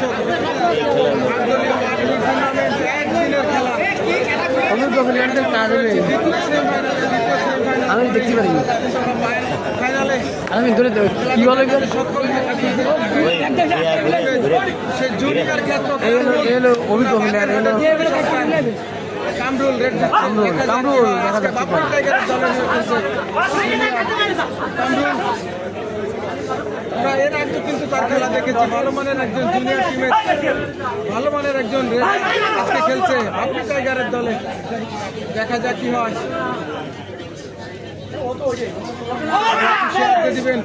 দর্শক আমি দেখতে পারি আমি ধরে কি বলে অভিজ্ঞ কামরুল দেখা আমরা এর আগে কিন্তু তার খেলা দেখেছি। ভালো মানের একজন জুনিয়র টিমের ভালো মানের একজন আজকে খেলছে বাপ্পি টাইগারের দলে। দেখা যাক কি হয়। দিবেন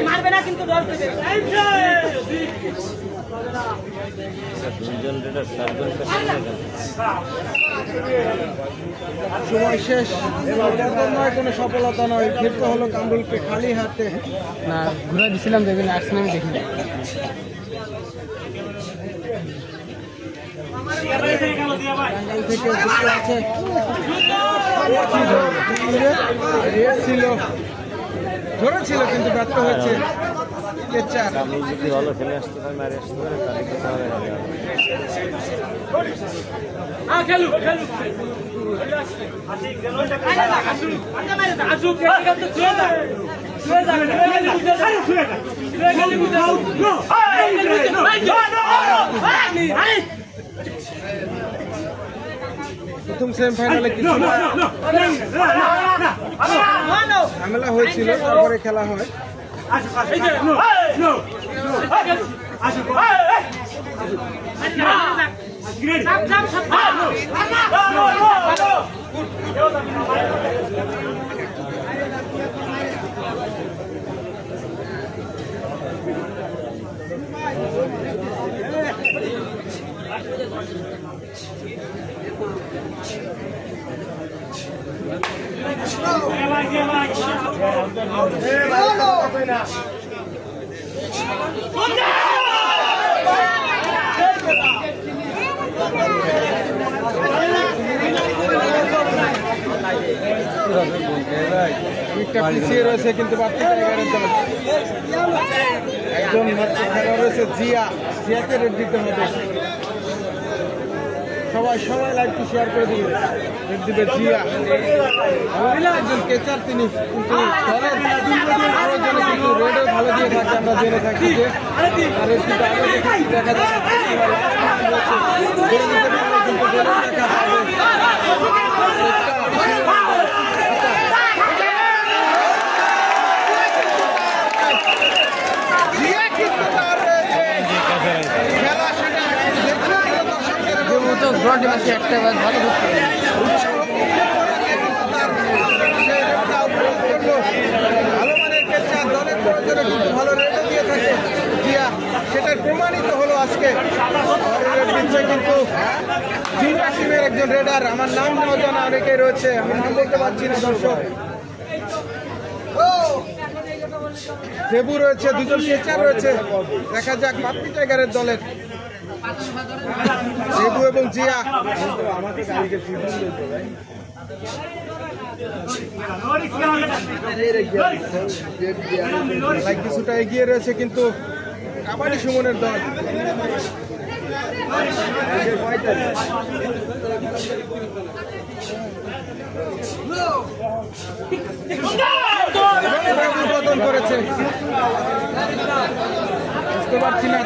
মারবে না কিন্তু সময় শেষ, নয় কোনো সফলতা নয়। ফিরতে হলো কামরুলকে খালি হাতে। না ঘুরে দিছিলাম দেখবেন আসছেন আমি দেখিনি। থেকে আছে রেড ছিল, ধরেছিল কিন্তু ব্যর্থ হয়েছে। যদি ভালো খেলে আসতে পারে মারে আসতে পারে প্রথম সেমিফাইনালে কিছু ঝামেলা হয়েছিল, তারপরে খেলা হয়। পিছিয়ে রয়েছে কিন্তু বাপ্পি টাইগারের দল। একজন খেলা রয়েছে জিয়াকে রেড দিতে হবে। সবাই লাইভটি শেয়ার করে দিবে। রেড দিবে জিয়া, একজন কেচার তিনি, কিন্তু আরো জন্য কিন্তু রেডও ভালো দিয়ে থাকে। আমরা জেনে থাকি যে দেখা যাচ্ছে একটা ভালো ভালো রেটও দিয়ে থাকে জিয়া, সেটার প্রমাণিত হলো আজকে। কিন্তু জিয়া টিমের একজন রেডার, আমার নাম অজানা অনেকেই রয়েছে, আমি নাম বলতে পারছি না দর্শক। দেবু রয়েছে, দুজন কেচার রয়েছে। দেখা যাক বাপ্পি টাইগারের দলের দেবু এবং জিয়া। কিছুটা এগিয়ে রয়েছে কিন্তু কাবাডি সুমনের দল। উদ্বোধন করেছে, বুঝতে পারছি না।